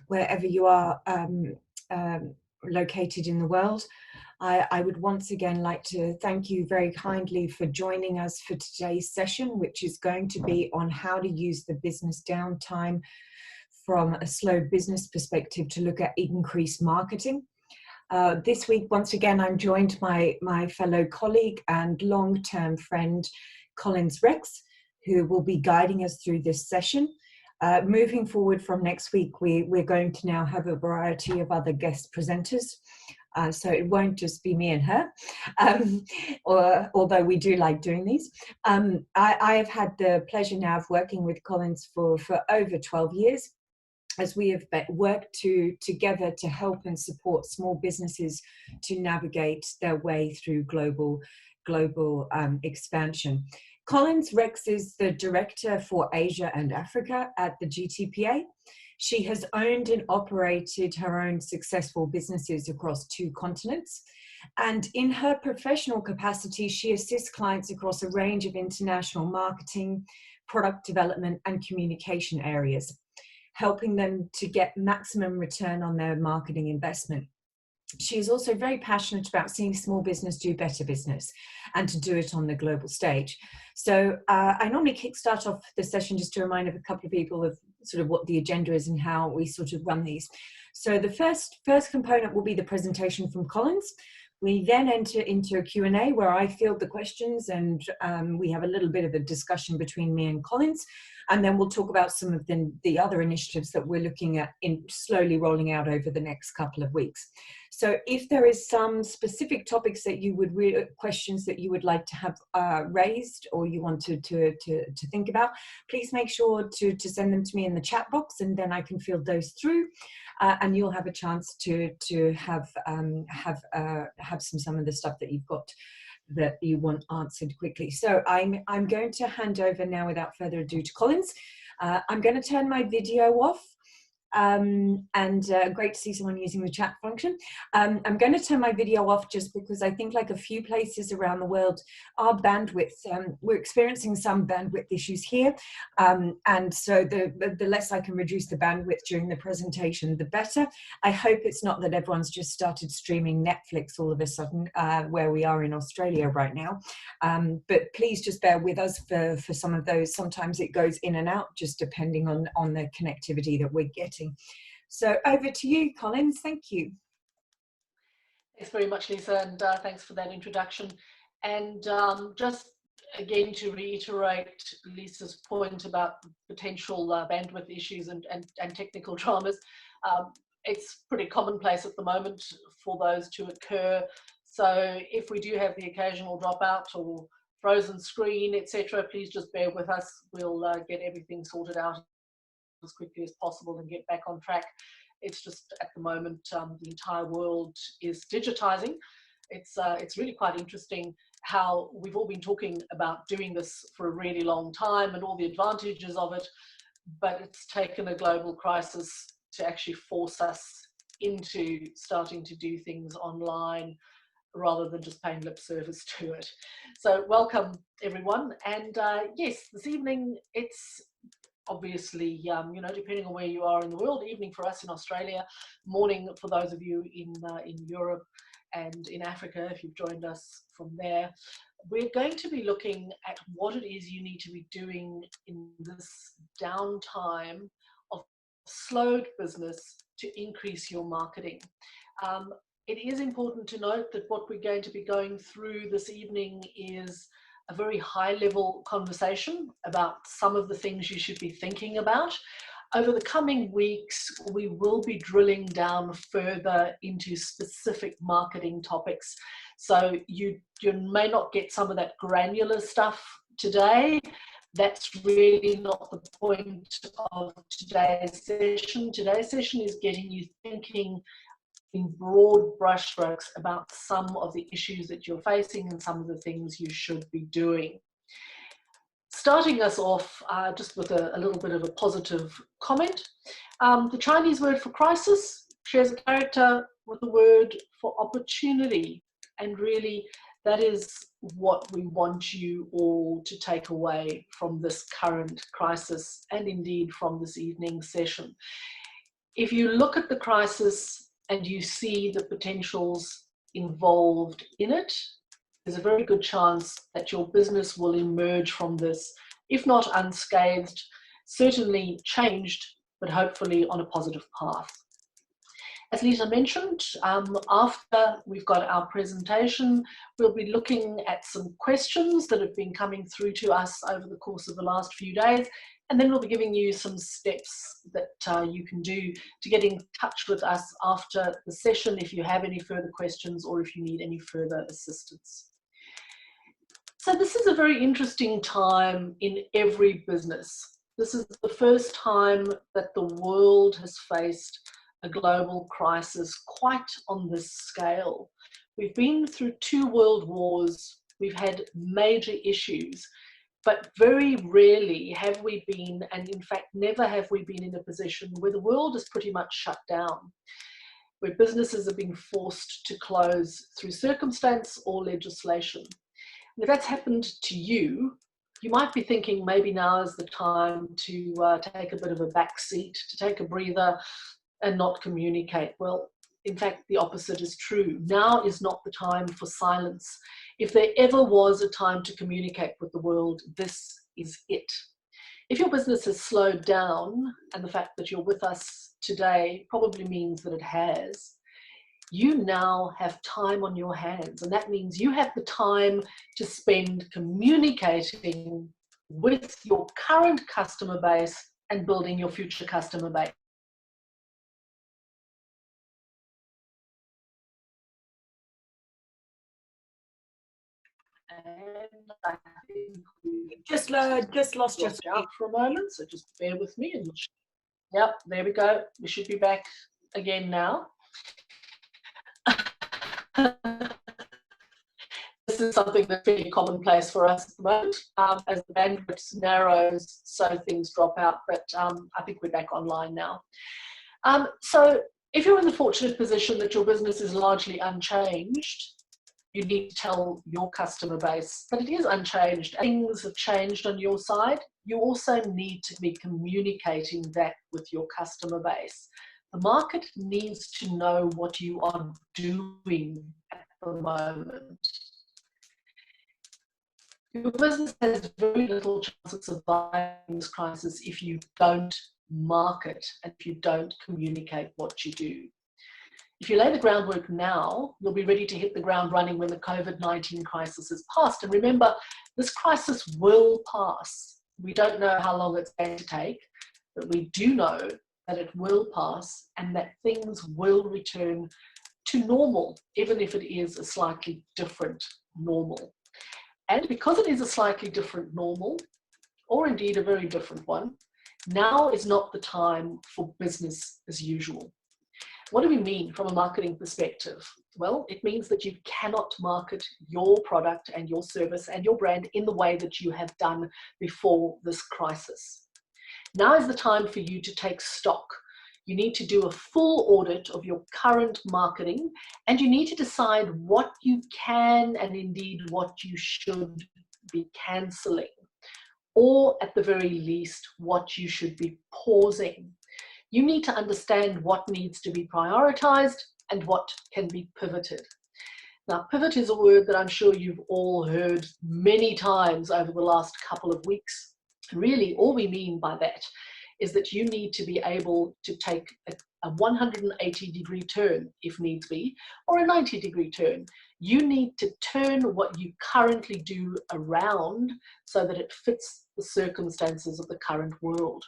wherever you are located in the world. I would once again like to thank you very kindly for joining us for today's session, which is going to be on how to use the business downtime from a slow business perspective to look at increased marketing. This week, once again, I'm joined by my fellow colleague and long-term friend, Collins Rex, who will be guiding us through this session. Moving forward from next week, we're going to now have a variety of other guest presenters. So it won't just be me and her, although we do like doing these. I have had the pleasure now of working with Collins for over 12 years, as we have worked together to help and support small businesses to navigate their way through global expansion. Collins Rex is the Director for Asia and Africa at the GTPA. She has owned and operated her own successful businesses across 2 continents. And in her professional capacity, she assists clients across a range of international marketing, product development, and communication areas, helping them to get maximum return on their marketing investment. She is also very passionate about seeing small business do better business and to do it on the global stage. So I normally kickstart off the session just to remind a couple of people of sort of what the agenda is and how we sort of run these. So the first component will be the presentation from Collins. We then enter into a Q&A where I field the questions, and we have a little bit of a discussion between me and Collins. And then we'll talk about some of the other initiatives that we're looking at in slowly rolling out over the next couple of weeks. So if there is some specific topics that you would questions that you would like to have raised, or you want to think about, please make sure to send them to me in the chat box, and then I can field those through, and you'll have a chance to have some of the stuff that you've got that you want answered quickly. So I'm going to hand over now without further ado to Collins. I'm going to turn my video off. Great to see someone using the chat function. I'm going to turn my video off just because I think, like a few places around the world, our bandwidth, we're experiencing some bandwidth issues here. And so the less I can reduce the bandwidth during the presentation, the better. I hope it's not that everyone's just started streaming Netflix all of a sudden, where we are in Australia right now. But please just bear with us for some of those. Sometimes it goes in and out, just depending on the connectivity that we're getting. So over to you, Collins. Thank you. Thanks very much, Lisa, and thanks for that introduction. And just again to reiterate Lisa's point about potential bandwidth issues and technical dramas, it's pretty commonplace at the moment for those to occur. So if we do have the occasional dropout or frozen screen, etc., please just bear with us. We'll get everything sorted out as quickly as possible and get back on track. It's just at the moment the entire world is digitizing. It's really quite interesting how we've all been talking about doing this for a really long time and all the advantages of it, but it's taken a global crisis to actually force us into starting to do things online rather than just paying lip service to it. So welcome everyone, and yes, this evening it's obviously, you know, depending on where you are in the world, evening for us in Australia, morning for those of you in Europe and in Africa, if you've joined us from there. We're going to be looking at what it is you need to be doing in this downtime of slowed business to increase your marketing. It is important to note that what we're going to be going through this evening is a very high level conversation about some of the things you should be thinking about. Over the coming weeks, we will be drilling down further into specific marketing topics. So you may not get some of that granular stuff today. That's really not the point of today's session. Today's session is getting you thinking in broad brushstrokes about some of the issues that you're facing and some of the things you should be doing. Starting us off just with a little bit of a positive comment. The Chinese word for crisis shares a character with the word for opportunity, and really that is what we want you all to take away from this current crisis and indeed from this evening's session. If you look at the crisis and you see the potentials involved in it, there's a very good chance that your business will emerge from this, if not unscathed, certainly changed, but hopefully on a positive path. As Lisa mentioned, after we've got our presentation, we'll be looking at some questions that have been coming through to us over the course of the last few days, and then we'll be giving you some steps that you can do to get in touch with us after the session if you have any further questions or if you need any further assistance. So this is a very interesting time in every business. This is the first time that the world has faced a global crisis quite on this scale. We've been through 2 world wars, we've had major issues, but very rarely have we been, and in fact never have we been in a position where the world is pretty much shut down, where businesses are being forced to close through circumstance or legislation. And if that's happened to you, you might be thinking maybe now is the time to take a bit of a back seat, to take a breather and not communicate. Well, in fact, the opposite is true. Now is not the time for silence. If there ever was a time to communicate with the world, this is it. If your business has slowed down, and the fact that you're with us today probably means that it has, you now have time on your hands, and that means you have the time to spend communicating with your current customer base and building your future customer base. And I think we Just lost your out for a moment, so just bear with me. And yep, there we go. We should be back again now. This is something that's really commonplace for us at the moment. As the bandwidth narrows, so things drop out, but I think we're back online now. So if you're in the fortunate position that your business is largely unchanged, you need to tell your customer base that it is unchanged. Things have changed on your side. You also need to be communicating that with your customer base. The market needs to know what you are doing at the moment. Your business has very little chance of surviving this crisis if you don't market and if you don't communicate what you do. If you lay the groundwork now, you'll be ready to hit the ground running when the COVID-19 crisis is past. And remember, this crisis will pass. We don't know how long it's going to take, but we do know that it will pass and that things will return to normal, even if it is a slightly different normal. And because it is a slightly different normal, or indeed a very different one, now is not the time for business as usual. What do we mean from a marketing perspective? Well, it means that you cannot market your product and your service and your brand in the way that you have done before this crisis. Now is the time for you to take stock. You need to do a full audit of your current marketing, and you need to decide what you can and indeed what you should be cancelling, or at the very least, what you should be pausing. You need to understand what needs to be prioritized and what can be pivoted. Now, pivot is a word that I'm sure you've all heard many times over the last couple of weeks. Really, all we mean by that is that you need to be able to take a 180-degree turn, if needs be, or a 90-degree turn. You need to turn what you currently do around so that it fits the circumstances of the current world.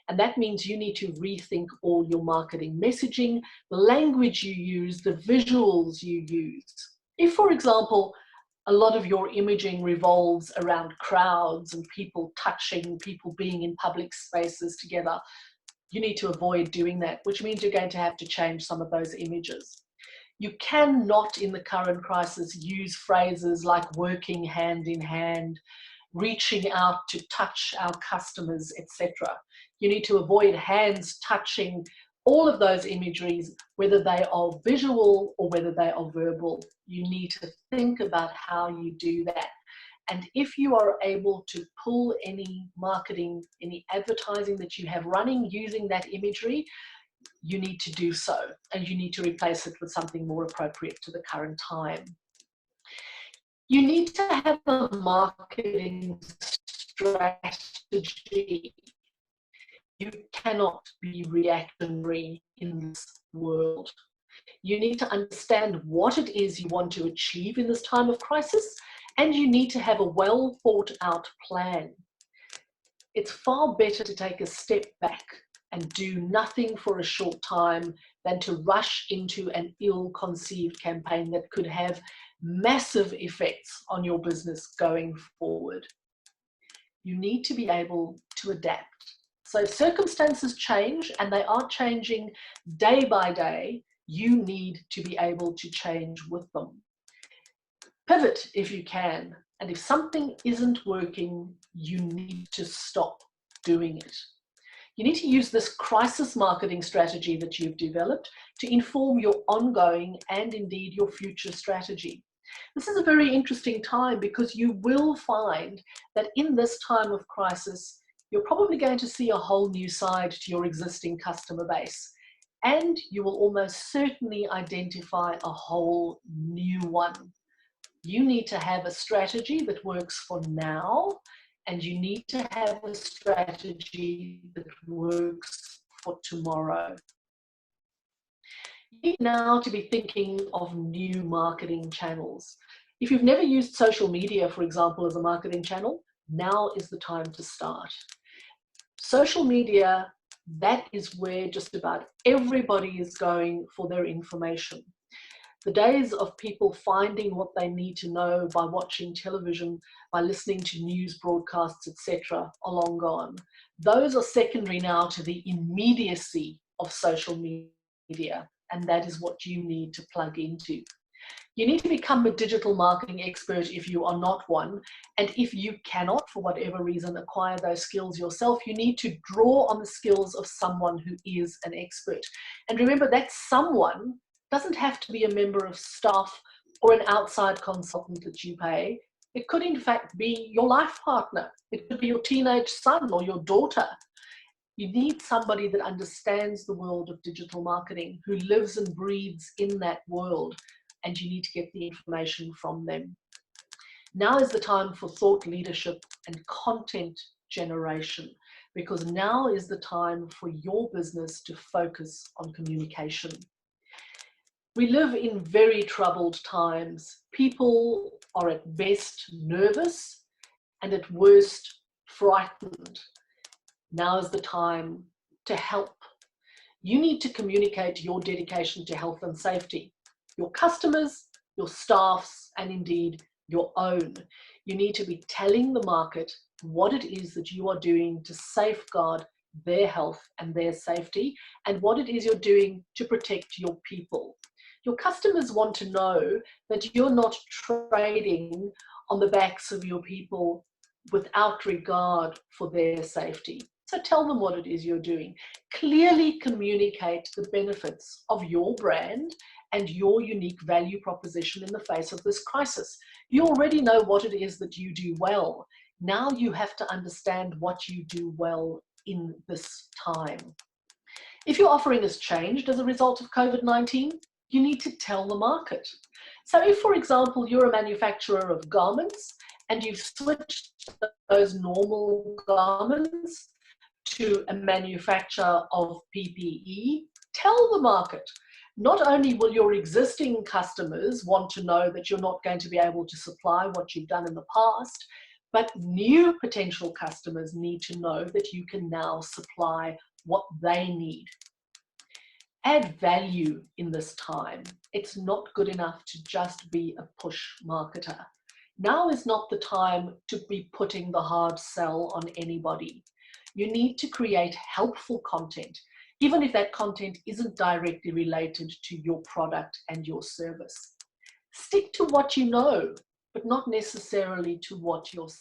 And that means you need to rethink all your marketing messaging, the language you use, the visuals you use. If, for example, a lot of your imaging revolves around crowds and people touching, people being in public spaces together, you need to avoid doing that, which means you're going to have to change some of those images. You cannot, in the current crisis, use phrases like working hand in hand, reaching out to touch our customers, etc. You need to avoid hands touching, all of those imageries, whether they are visual or whether they are verbal. You need to think about how you do that. And if you are able to pull any marketing, any advertising that you have running using that imagery, you need to do so, and you need to replace it with something more appropriate to the current time. You need to have a marketing strategy. You cannot be reactionary in this world. You need to understand what it is you want to achieve in this time of crisis, and you need to have a well thought out plan. It's far better to take a step back and do nothing for a short time than to rush into an ill-conceived campaign that could have massive effects on your business going forward. You need to be able to adapt. So circumstances change, and they are changing day by day. You need to be able to change with them. Pivot if you can, and if something isn't working, you need to stop doing it. You need to use this crisis marketing strategy that you've developed to inform your ongoing and indeed your future strategy. This is a very interesting time because you will find that in this time of crisis, you're probably going to see a whole new side to your existing customer base. And you will almost certainly identify a whole new one. You need to have a strategy that works for now, and you need to have a strategy that works for tomorrow. You need now to be thinking of new marketing channels. If you've never used social media, for example, as a marketing channel, now is the time to start. Social media, that is where just about everybody is going for their information. The days of people finding what they need to know by watching television, by listening to news broadcasts, etc., are long gone. Those are secondary now to the immediacy of social media, and that is what you need to plug into. You need to become a digital marketing expert if you are not one, and if you cannot, for whatever reason, acquire those skills yourself, you need to draw on the skills of someone who is an expert. And remember, that someone doesn't have to be a member of staff or an outside consultant that you pay. It could in fact be your life partner. It could be your teenage son or your daughter. You need somebody that understands the world of digital marketing, who lives and breathes in that world, and you need to get the information from them. Now is the time for thought leadership and content generation, because now is the time for your business to focus on communication. We live in very troubled times. People are at best nervous and at worst frightened. Now is the time to help. You need to communicate your dedication to health and safety. Your customers, your staffs, and indeed your own. You need to be telling the market what it is that you are doing to safeguard their health and their safety, and what it is you're doing to protect your people. Your customers want to know that you're not trading on the backs of your people without regard for their safety. So tell them what it is you're doing. Clearly communicate the benefits of your brand and your unique value proposition in the face of this crisis. You already know what it is that you do well. Now you have to understand what you do well in this time. If your offering has changed as a result of COVID-19, you need to tell the market. So if, for example, you're a manufacturer of garments and you've switched those normal garments to a manufacturer of PPE, tell the market. Not only will your existing customers want to know that you're not going to be able to supply what you've done in the past, but new potential customers need to know that you can now supply what they need. Add value in this time. It's not good enough to just be a push marketer. Now is not the time to be putting the hard sell on anybody. You need to create helpful content, even if that content isn't directly related to your product and your service. Stick to what you know, but not necessarily to what you're